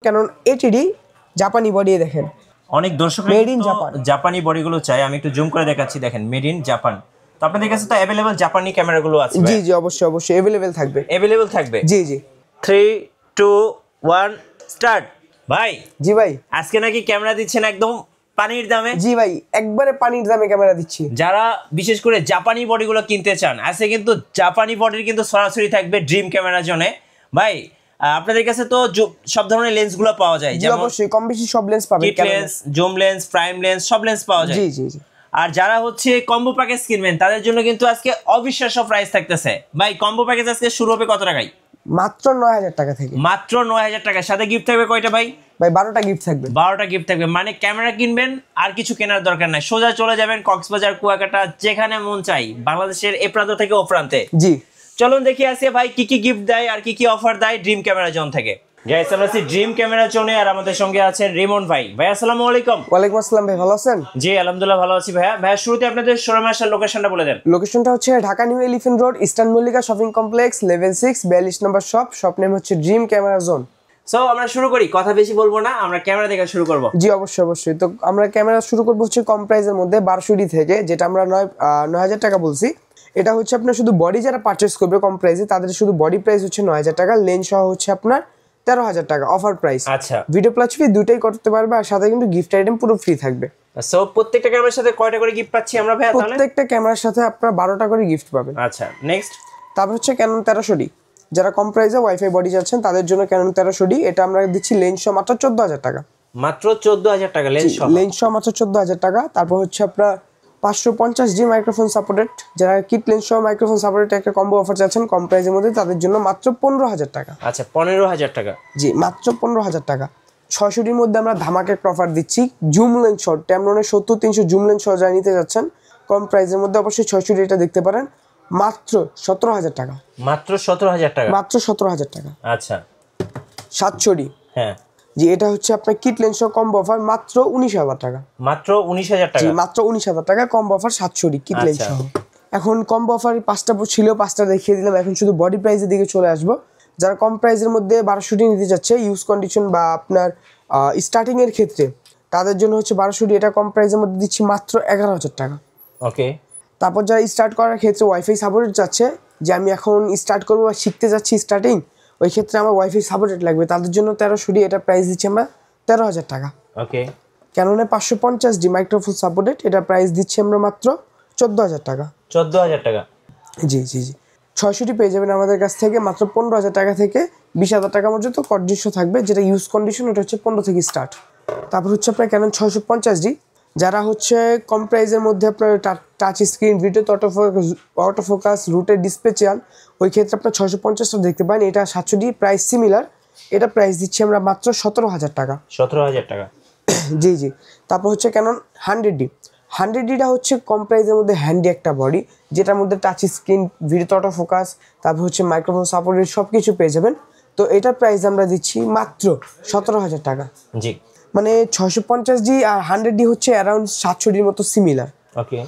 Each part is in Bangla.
কারণ এটিডি জাপানি বডি দেখেন অনেক দর্শক মেড ইন জাপান জাপানি বডিগুলো চাই আমি একটু জুম করে দেখাচ্ছি দেখেন মেড ইন জাপান তো আপনাদের কাছে তো अवेलेबल জাপানি ক্যামেরাগুলো আছে জি জি অবশ্যই অবশ্যই अवेलेबल থাকবে জি জি 3 2 1 স্টার্ট ভাই জি ভাই আজকে নাকি ক্যামেরা দিচ্ছেন একদম পানির দামে জি ভাই একবারে পানির দামে ক্যামেরা দিচ্ছি যারা বিশেষ করে জাপানি বডিগুলো কিনতে চান আজকে কিন্তু জাপানি বডির কিন্তু সরাসরি থাকবে ড্রিম ক্যামেরার জন্য ভাই আপনাদের কাছে তো সব ধরনের লেন্সগুলো পাওয়া যায় যেমন অবশ্যই কম বেশি সব লেন্স পাবেন kit lens zoom lens prime lens সব লেন্স পাওয়া যায় জি জি জি আর যারা হচ্ছে কম্বো প্যাকেজ কিনবেন তাদের জন্য কিন্তু আজকে অবিশ্বাস্য প্রাইস থাকতেছে ভাই কম্বো প্যাকেজ আজকে শুরু হবে কত টাকায় মাত্র 9000 টাকা থেকে মাত্র 9000 টাকা সাথে গিফট থাকবে কয়টা ভাই ভাই 12টা গিফট থাকবে 12টা গিফট থাকবে মানে ক্যামেরা কিনবেন আর কিছু কেনার দরকার নাই সোজা চলে যাবেন কক্সবাজার কুয়াকাটা যেখানে মন চাই বাংলাদেশের এ প্রান্ত থেকে ও প্রান্তে জি চলুন দেখি আসে ভাই কি কি গিফট দেয় আর কি কি অফার দেয় ড্রিম ক্যামেরা জোন থেকে গাইস আমরা আছি ড্রিম ক্যামেরা জোনে আর আমাদের সঙ্গে আছেন রিমন ভাই ভাই আসসালামু আলাইকুম ওয়ালাইকুম আসসালাম ভাই ভালো আছেন জি আলহামদুলিল্লাহ ভালো আছি ভাই শুরুতে আপনাদের শোরুমের আসার লোকেশনটা বলে দেন লোকেশনটা হচ্ছে Dhaka new elephant road eastern Mallika shopping complex level 6 42 নম্বর শপ নেম হচ্ছে ড্রিম ক্যামেরা জোন সো আমরা শুরু করি কথা বেশি বলবো না আমরা ক্যামেরা দেখা শুরু করব জি অবশ্যই অবশ্যই তো আমরা ক্যামেরা শুরু করব হচ্ছে কম প্রাইসের মধ্যে 1200 থেকে যেটা আমরা 9000 টাকা বলছি এটা হচ্ছে আপনার শুধু বডি যারা পারচেজ করবে কম প্রাইসে তাদের শুধু বডি প্রাইস হচ্ছে 9000 টাকা লেন্স সহ হচ্ছে আপনার 13000 টাকা অফার প্রাইস আচ্ছা ভিডিও প্লাস ফি দুটোই করতে পারবে আর সাথে কিন্তু গিফট আইটেম পুরো ফ্রি থাকবে সো প্রত্যেকটা ক্যামেরার সাথে কয়টা করে গিফট পাচ্ছি আমরা ভাই তাহলে প্রত্যেকটা ক্যামেরার সাথে আপনারা 12টা করে গিফট পাবেন আচ্ছা নেক্সট তারপর হচ্ছে ক্যানন 1300D যারা কম প্রাইসে ওয়াইফাই বডি চাচ্ছেন তাদের জন্য ক্যানন 1300D এটা আমরা দিচ্ছি লেন্স সহ মাত্র 14000 টাকা মাত্র 14000 টাকা লেন্স সহ মাত্র 14000 টাকা তারপর হচ্ছে আপনারা 550G মাইক্রোফোন সাপোর্টেড যারা কিট লেন্স সহ মাইক্রোফোন সাপোর্টেড একটা কম্বো অফার চাচ্ছেন কম প্রাইসের মধ্যে তাদের জন্য মাত্র 15000 টাকা আচ্ছা 15000 টাকা জি মাত্র 15000 টাকা 600 এর মধ্যে আমরা ধামাকা একটা অফার দিচ্ছি জুম লেন্স সহ ট্যামরনের 70-300 জুম লেন্স সহ যারা নিতে যাচ্ছেন কম প্রাইসের মধ্যে অবশ্যই 600 এটা দেখতে পারেন মাত্র 17000 টাকা মাত্র 17000 টাকা মাত্র 17000 টাকা আচ্ছা 700D হ্যাঁ জি এটা হচ্ছে আপনার কিট লেন্স সহ কম্বো অফার মাত্র 19000 টাকা মাত্র 19000 টাকা জি মাত্র 19000 টাকা combo offer 700D kit lens সহ এখন কম্বো অফার 5টা ছিল 5টা দেখিয়ে দিলাম এখন শুধু বডি প্রাইসের দিকে চলে আসবো যারা কম প্রাইসের মধ্যে 1200D নিতে যাচ্ছে ইউজ কন্ডিশন বা আপনার স্টার্টিং এর ক্ষেত্রে তাদের জন্য হচ্ছে 1200D এটা কম প্রাইসের মধ্যে দিচ্ছি মাত্র 11000 টাকা ওকে তারপর যারা স্টার্ট করার ক্ষেত্রে ওয়াইফাই সাপোর্টেড যাচ্ছে যে আমি এখন স্টার্ট করবো বা শিখতে যাচ্ছি স্টার্টিং ওই ক্ষেত্রে আমার ওয়াইফাই সাপোর্টেড লাগবে তাদের জন্য 1300D এটা প্রাইস দিচ্ছি আমরা 13000 টাকা ওকে ক্যাননে 550D মাইক্রোফোন সাপোর্টেড এটা প্রাইস দিচ্ছি আমরা মাত্র 14000 টাকা 14000 টাকা জি জি জি 600D পেয়ে যাবেন আমাদের কাছ থেকে মাত্র 15000 টাকা থেকে 20000 টাকা পর্যন্ত কন্ডিশন থাকবে যেটা ইউজ কন্ডিশন ওটা হচ্ছে 15 থেকে স্টার্ট তারপর হচ্ছে আপনার ক্যানন 650D যারা হচ্ছে কম প্রাইসের মধ্যে আপনার touch screen video auto focus রুটের ডিসপ্লে চান ওই ক্ষেত্রে আপনার 650টা দেখতে পান এটা 700D প্রাইস সিমিলার এটা প্রাইস দিচ্ছি আমরা মাত্র 17000 টাকা 17000 টাকা জি জি তারপর হচ্ছে ক্যানন 100Dটা হচ্ছে কম প্রাইসের মধ্যে হ্যান্ডি একটা বডি যেটার মধ্যে touch screen video auto focus তারপর হচ্ছে মাইক্রোফোন সাপোর্টেড সব কিছু পেয়ে যাবেন তো এটার প্রাইস আমরা দিচ্ছি মাত্র 17000 টাকা জি মানে 650D আর 100D হচ্ছে অ্যারাউন্ড 700Dর মতো সিমিলার ওকে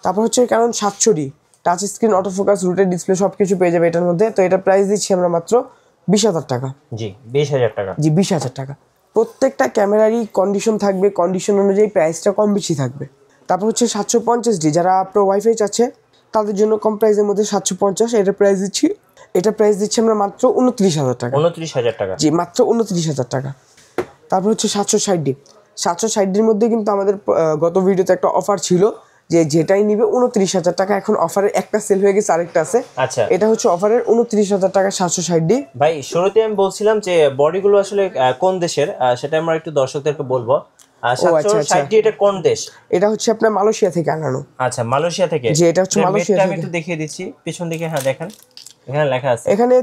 তারপর হচ্ছে কারণ 700D touch screen auto focus রুটের ডিসপ্লে সব কিছু পেয়ে যাবে এটার মধ্যে তো এটা প্রাইস দিচ্ছি আমরা মাত্র 20000 টাকা জি 20000 টাকা জি 20000 টাকা প্রত্যেকটা ক্যামেরারই কন্ডিশন থাকবে কন্ডিশন অনুযায়ী প্রাইসটা কম বেশি থাকবে তারপর হচ্ছে 750D যারা আপনার ওয়াইফাই চাচ্ছে তাদের জন্য কম প্রাইসের মধ্যে 750 এটা প্রাইস দিচ্ছি আমরা মাত্র 29000 টাকা 29000 টাকা জি মাত্র 29000 টাকা তারপর হচ্ছে 760Dর মধ্যে কিন্তু আমাদের গত ভিডিওতে একটা অফার ছিল যে যেটাই নিবে 29000 টাকা এখন অফারের একটা সেল হয়ে গেছে আরেকটা আছে আচ্ছা এটা হচ্ছে অফারের 29000 টাকা 760D ভাই শুরুতে আমি বলছিলাম যে বডিগুলো আসলে কোন দেশের সেটা আমরা একটু দর্শকদেরকে বলবো 760D এটা কোন দেশ এটা হচ্ছে আপনার মালয়েশিয়া থেকে আনানো আচ্ছা মালয়েশিয়া থেকে জি এটা হচ্ছে মালয়েশিয়া থেকে আমি একটু দেখিয়ে দিচ্ছি পিছন দিকে হ্যাঁ দেখেন এখানে লেখা আছে এখানে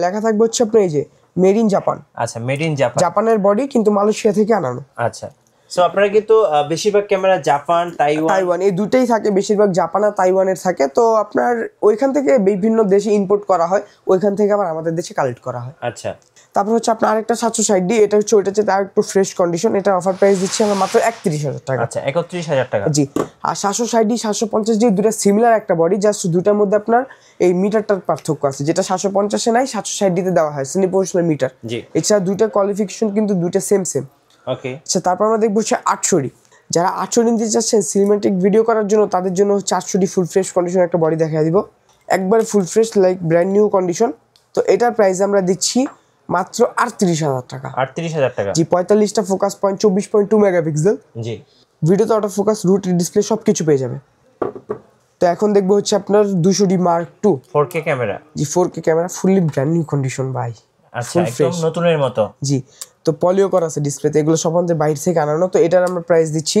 লেখা থাকবে হচ্ছে আপনার এই যে মেড ইন জাপান আচ্ছা মেড ইন জাপান জাপানের বডি কিন্তু মালয়েশিয়া থেকে আনানো আচ্ছা সো আপনারা কিন্তু বেশিরভাগ ক্যামেরা জাপান তাইওয়ান এই দুটেই থাকে বেশিরভাগ জাপান আর তাইওয়ানের থাকে তো আপনার ওইখান থেকে বিভিন্ন দেশে ইম্পোর্ট করা হয় ওইখান থেকে আবার আমাদের দেশে কালেক্ট করা হয় আচ্ছা তারপর হচ্ছে আপনার আরেকটা 760D, এটা হচ্ছে ওইটা চেয়ে আর একটু ফ্রেশ কন্ডিশন, এটা অফার প্রাইস দিচ্ছি আমরা মাত্র 31,000 টাকা। আচ্ছা 31,000 টাকা। জি। আর 760D 750D দুটো সিমিলার একটা বডি, জাস্ট দুটার মধ্যে আপনার এই মিটারটার পার্থক্য আছে, যেটা 750-এ নাই 760D-তে দেওয়া হয় সেমি প্রফেশনাল মিটার। জি। এছাড়া দুইটা কোয়ালিফিকেশন কিন্তু দুইটা সেম। ওকে। আচ্ছা, তারপর আমরা দেখবো হচ্ছে 800D। যারা 800D নিতে চাচ্ছেন সিনেমেটিক ভিডিও করার জন্য, তাদের জন্য হচ্ছে 800D ফুল ফ্রেশ কন্ডিশন একটা বডি দেখা দিব, একবার full fresh like brand new condition. তো এটার প্রাইস আমরা দিচ্ছি মাত্র 38,000 টাকা। 38,000 টাকা। জি। 45টা ফোকাস পয়েন্ট, 24.2 মেগাপিক্সেল। জি। ভিডিওতে অটো ফোকাস, রুট ডিসপ্লে সব কিছু পেয়ে যাবে। তো এখন দেখবো হচ্ছে আপনার 200D Mark II 4K camera. জি। 4K camera, fully brand new condition ভাই। আচ্ছা একদম নতুনের মতো। জি। তো পলিও করা আছে ডিসপ্লেতে, এগুলো সব আমাদের বাইরে থেকে আনানো। তো এটার আমরা প্রাইস দিচ্ছি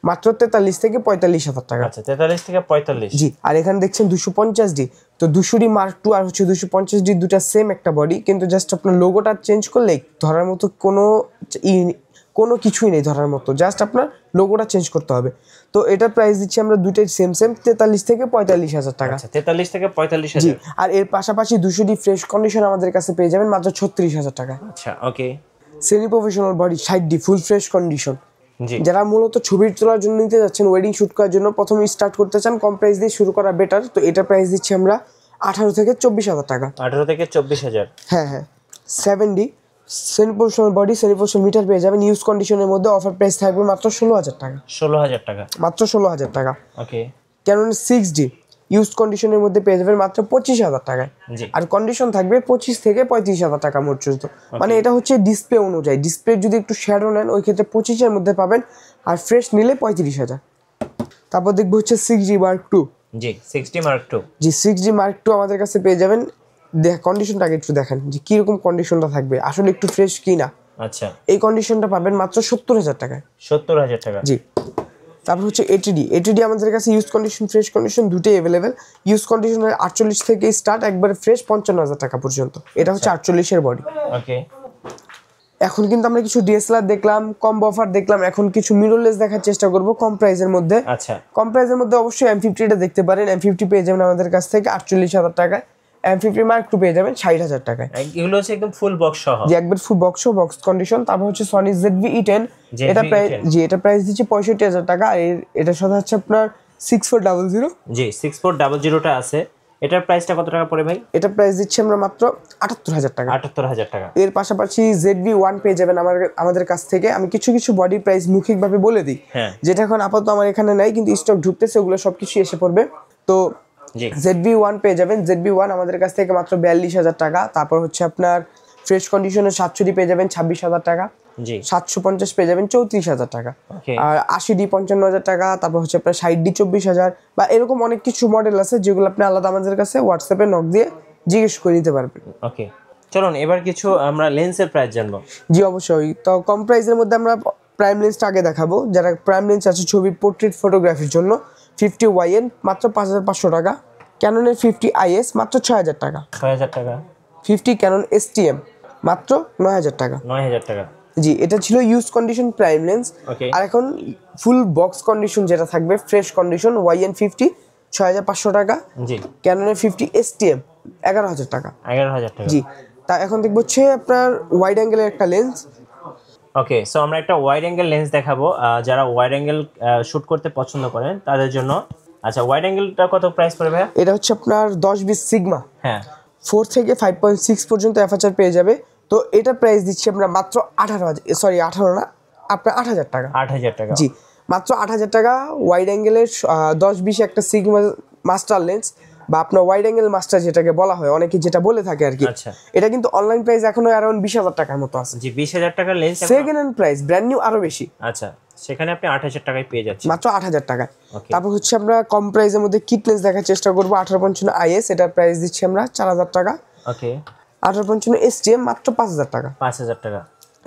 মাত্র 43 থেকে 45,000 টাকা। আচ্ছা 43 থেকে 45। জি। আর এখানে দেখছেন 250D। তো 200D Mark II আর হচ্ছে 250D দুটা সেম একটা বডি, কিন্তু জাস্ট আপনার লোগোটা চেঞ্জ করলে ধরার মতো কোনো কিছুই নেই ধরার মতো, জাস্ট আপনার লোগোটা চেঞ্জ করতে হবে। তো এটার প্রাইস দিচ্ছি আমরা দুটোই সেম 43 থেকে 45,000 টাকা। আচ্ছা 43 থেকে 45,000। জি। আর এর পাশাপাশি 200D ফ্রেশ কন্ডিশন আমাদের কাছে পেয়ে যাবেন মাত্র 36,000 টাকা। আচ্ছা okay. Semi professional body 60D full fresh condition. জি। যারা মূলত ছবির তোলার জন্য নিতে যাচ্ছেন, ওয়েডিং শুট করার জন্য প্রথমে স্টার্ট করতে চান, কম প্রাইস দিয়ে শুরু করা বেটার। তো এটা প্রাইস দিচ্ছি আমরা 18 থেকে 24,000 টাকা। 18 থেকে 24,000। হ্যাঁ। 7D semi professional body, semi professional metre পেয়ে যাবেন ইউজ কন্ডিশনের মধ্যে, অফার প্রাইস থাকবে মাত্র 16,000 টাকা। 16,000 টাকা। মাত্র 16,000 টাকা। ওকে। ক্যানন 6D ইউজ কন্ডিশনের মধ্যে পেয়ে যাবেন মাত্র 25,000 টাকায়। জি। আর কন্ডিশন থাকবে 25 থেকে 35,000 টাকা পর্যন্ত। মানে এটা হচ্ছে ডিসপ্লে অনুযায়ী, ডিসপ্লে যদি একটু শ্যাডো নেন ওই ক্ষেত্রে 25-এর মধ্যে পাবেন, আর ফ্রেশ নিলে 35,000। তারপর দেখবো হচ্ছে 6D Mark II। জি 60 Mark II। জি। 6D Mark II আমাদের কাছে পেয়ে যাবেন, কন্ডিশনটা আগে একটু দেখেন যে কিরকম কন্ডিশনটা থাকবে, আসলে একটু ফ্রেশ কি না। আচ্ছা। এই কন্ডিশনটা পাবেন মাত্র 70,000 টাকায়। 70,000 টাকা। জি। তারপর হচ্ছে ATD আমাদের কাছে ইউজ কন্ডিশন ফ্রেশ কন্ডিশন দুটোই অ্যাভেলেবেল। ইউজ কন্ডিশনের 48 থেকে স্টার্ট, একবারে ফ্রেশ 55,000 টাকা পর্যন্ত। এটা হচ্ছে 48-এর বডি। ওকে। এখন কিন্তু আমরা কিছু DSLR দেখলাম, কম অফার দেখলাম, এখন কিছু মিররলেস দেখার চেষ্টা করব কম প্রাইসের মধ্যে। আচ্ছা। কম প্রাইসের মধ্যে অবশ্যই M50টা দেখতে পারেন। M50 পেয়ে যাবেন আমাদের কাছ থেকে 48,000 টাকায়। M50 Mark II পেয়ে যাবেন 60,000 টাকায়। এগুলো হচ্ছে একদম ফুল বক্স সহ। যে একবার ফুল বক্স কন্ডিশন। তারপর হচ্ছে Sony ZV-E10, এটা প্রাইস এটা প্রাইস দিচ্ছি 65,000 টাকা। আর এটার সাথে হচ্ছে আপনার 6400। জি 6400টা আছে, এটার প্রাইসটা কত টাকা পড়ে ভাই? এটা প্রাইস দিচ্ছি আমরা মাত্র 78,000 টাকা। 78,000 টাকা। এর পাশাপাশি ZV-1 পেয়ে যাবেন আমাদের কাছ থেকে। আমি কিছু বডি প্রাইস মৌখিকভাবে বলে দিই, যেটা এখন আপাতত আমার এখানে নাই, কিন্তু স্টক ঢুকতেছে, ওগুলো সবকিছু এসে পড়বে। তো ZV-1 পেয়ে যাবেন। ZV-1 আমাদের কাছ থেকে মাত্র 42,000 টাকা। তারপর হচ্ছে আপনার ফ্রেশ কন্ডিশনের 700D পেয়ে যাবেন 26,000 টাকা। জি। 750 পেয়ে যাবেন 34,000 টাকা। ওকে। আর 80D 55,000 টাকা। তারপর হচ্ছে আপনার 60D 24,000, বা এরকম অনেক কিছু মডেল আছে যেগুলো আপনি আলাদা আমাদের কাছে হোয়াটসঅ্যাপে নক দিয়ে জিজ্ঞেস করে নিতে পারবেন। ওকে চলুন এবার কিছু আমরা লেন্সের প্রাইস জানবো। জি অবশ্যই। তো কম প্রাইসের মধ্যে আমরা প্রাইম লেন্সটা আগে দেখাবো। যারা প্রাইম লেন্স আছে ছবি পোর্ট্রেট ফটোগ্রাফির জন্য, 50YN মাত্র 5,500 টাকা। ক্যাননের 50IS মাত্র 6,000 টাকা। 6,000 টাকা। 50 ক্যানন STM মাত্র 9,000 টাকা। 9,000 টাকা। জি। এটা ছিল ইউজ কন্ডিশন প্রাইম লেন্স। আর এখন ফুল বক্স কন্ডিশন যেটা থাকবে ফ্রেশ কন্ডিশন YN50 6,500 টাকা। জি। ক্যাননের 50 STM 11,000 টাকা। 11,000 টাকা। জি। তা এখন দেখবো হচ্ছে আপনার ওয়াইড অ্যাঙ্গেলের একটা লেন্স। ওকে সো আমরা একটা ওয়াইড অ্যাঙ্গেল লেন্স দেখাবো, যারা ওয়াইড অ্যাঙ্গেল শুট করতে পছন্দ করেন তাদের জন্য। আচ্ছা ওয়াইড অ্যাঙ্গেলটা কত প্রাইস পড়বে ভাইয়া? এটা হচ্ছে আপনার 10-20 সিগমা। হ্যাঁ। 4 থেকে 5.6 পর্যন্ত অ্যাপারচার পেয়ে যাবে। তো এটা প্রাইস দিচ্ছি আমরা মাত্র 18 না, আপনার 8,000 টাকা। 8,000 টাকা। জি। মাত্র 8,000 টাকা ওয়াইড অ্যাঙ্গেলের 10-20 একটা সিগমা মাস্টার লেন্স, বা আপনার ওয়াইড অ্যাঙ্গেল মাস্টার যেটাকে বলা হয়, অনেকে যেটা বলে থাকে আর কি। আচ্ছা। এটা কিন্তু অনলাইন প্রাইস এখনো অ্যারাউন্ড 20,000 টাকার মতো আছে। জি 20,000 টাকার lens. Second hand price brand new আরো বেশি। আচ্ছা সেখানে আপনি 8,000 টাকায় পেয়ে যাচ্ছেন। মাত্র 8,000 টাকায়। তারপর হচ্ছে আমরা কম প্রাইসের মধ্যে কিট লেন্স দেখার চেষ্টা করবো। 1855IS এটার প্রাইস দিচ্ছি আমরা 4,000 টাকা। ওকে। 1855 STM মাত্র 5,000 টাকা। 5,000 টাকা।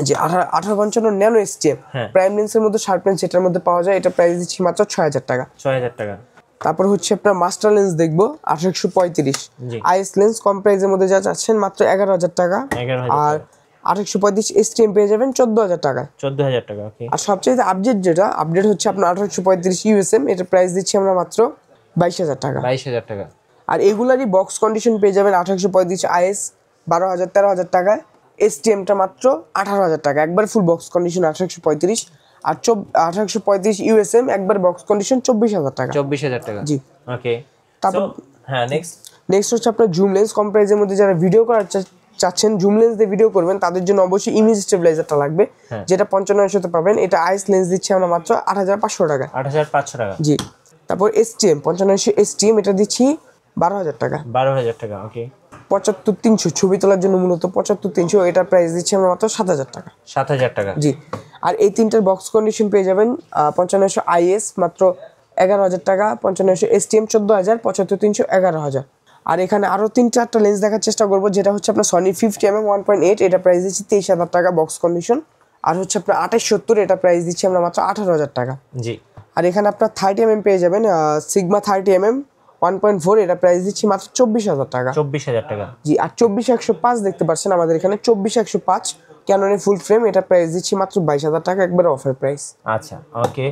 জি। 1855 ন্যানো STM প্রাইম লেন্সের মধ্যে শার্প লেন্স এটার মধ্যে পাওয়া যায়, এটা প্রাইস দিচ্ছি মাত্র 6,000 টাকা। 6,000 টাকা। তারপর হচ্ছে আপনার মাস্টার লেন্স দেখবো 1835 IS লেন্স, কম প্রাইসের মধ্যে যা চাচ্ছেন মাত্র 11,000 টাকা। 11,000 আর 1835 STM পেয়ে যাবেন 14,000 টাকা। 14,000 টাকা। ওকে। আর সবচেয়ে আপডেট হচ্ছে আপনার 1835 USM, এটার প্রাইস দিচ্ছি আমরা মাত্র 22,000 টাকা। 22,000 টাকা। আর এগুলারই বক্স কন্ডিশন পেয়ে যাবেন 1835 IS 12,000 13,000 টাকায়। STM-টা মাত্র 18,000 টাকা, একবার ফুল বক্স কন্ডিশন 1835, আর 1835 USM একবার বক্স কন্ডিশন 24,000 টাকা। 24,000 টাকা, জি। ওকে, তারপর হ্যাঁ নেক্সট হচ্ছে আপনার জুম লেন্স। কম প্রাইসের মধ্যে যারা ভিডিও করার চাচ্ছেন, জুম লেন্স দিয়ে ভিডিও করবেন, তাদের জন্য অবশ্যই ইমেজ স্টেবিলাইজারটা লাগবে, যেটা 5500-তে পাবেন। এটা আইস লেন্স দিচ্ছি আমরা মাত্র 8,500 টাকা। 8,500 টাকা, জি। তারপর STM 5500 STM, এটা দিচ্ছি 12,000 টাকা। 12,000 টাকা, ওকে। 75-300 ছবি তোলার জন্য মূলত 75-300, এটার প্রাইস দিচ্ছি আমরা মাত্র 7,000 টাকা। 7,000 টাকা, জি। আর এই তিনটার বক্স কন্ডিশন পেয়ে যাবেন 5500 IS মাত্র 11,000 টাকা, 5500 STM 14,000, 75-300 11,000। আর এখানে আরও 3-4টা লেন্স দেখার চেষ্টা করবো, যেটা হচ্ছে আপনার সনি 50mm 1.8, এটা প্রাইস দিচ্ছি 23,000 টাকা বক্স কন্ডিশন। আর হচ্ছে আপনার 2870, এটা প্রাইস দিচ্ছি আমরা মাত্র 18,000 টাকা। জি। আর এখানে আপনার 30mm পেয়ে যাবেন, সিগমা 30mm 1.4, এটা প্রাইস দিচ্ছি মাত্র 24,000 টাকা। 24,000 টাকা, জি। আর 24-105 দেখতে পাচ্ছেন আমাদের এখানে, 24-105 ক্যাননের ফুল ফ্রেম, এটা প্রাইস দিচ্ছি মাত্র 22,000 টাকা, একবার অফার প্রাইস। আচ্ছা, ওকে।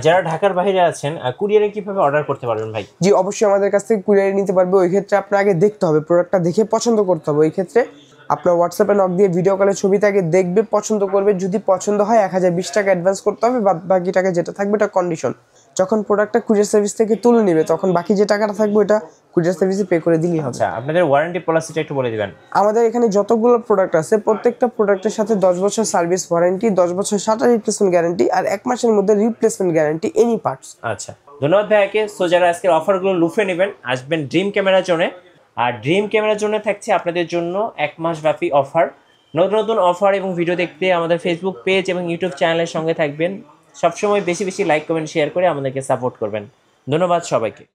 যারা ঢাকার বাইরে আছেন, কুরিয়ারে কিভাবে অর্ডার করতে পারবেন ভাই? জি, অবশ্যই আমাদের কাছ থেকে কুরিয়ারে নিতে পারবে। ওই ক্ষেত্রে আপনার আগে দেখতে হবে, প্রোডাক্টটা দেখে পছন্দ করতে হবে। ওই ক্ষেত্রে আপনার হোয়াটসঅ্যাপে নক দিয়ে ভিডিও কলে ছবিটা আগে দেখবে, পছন্দ করবে। যদি পছন্দ হয় 1,020 টাকা অ্যাডভান্স করতে হবে, বাকি টাকা যেটা থাকবে এটা কন্ডিশন। যখন প্রোডাক্টটা কুরিয়ার সার্ভিস থেকে তুলে নেবে, তখন বাকি যে টাকাটা থাকবে ওটা কুরিয়ার সার্ভিসে পে করে দিলেই হবে। আচ্ছা, আপনাদের ওয়ারেন্টি পলিসিটা একটু বলে দিবেন। আমাদের এখানে যতগুলো প্রোডাক্ট আছে, প্রত্যেকটা প্রোডাক্টের সাথে 10 বছর সার্ভিস ওয়ারেন্টি, 10 বছর শাটার রিপ্লেসমেন্ট গ্যারান্টি, আর 1 মাসের মধ্যে রিপ্লেসমেন্ট গ্যারান্টি এনি পার্টস। আচ্ছা, ধন্যবাদ ভাইয়াকে। সো যারা আজকের অফারগুলো লুফে নেবেন, আসবেন ড্রিম ক্যামেরা জোনে। আর ড্রিম ক্যামেরা জোনে থাকছে আপনাদের জন্য 1 মাস ব্যাপী অফার। নতুন নতুন অফার এবং ভিডিও দেখতে আমাদের ফেসবুক পেজ এবং ইউটিউব চ্যানেলের সঙ্গে থাকবেন। সবসময় বেশি বেশি লাইক, কমেন্ট, শেয়ার করে আমাদেরকে সাপোর্ট করবেন। ধন্যবাদ সবাইকে।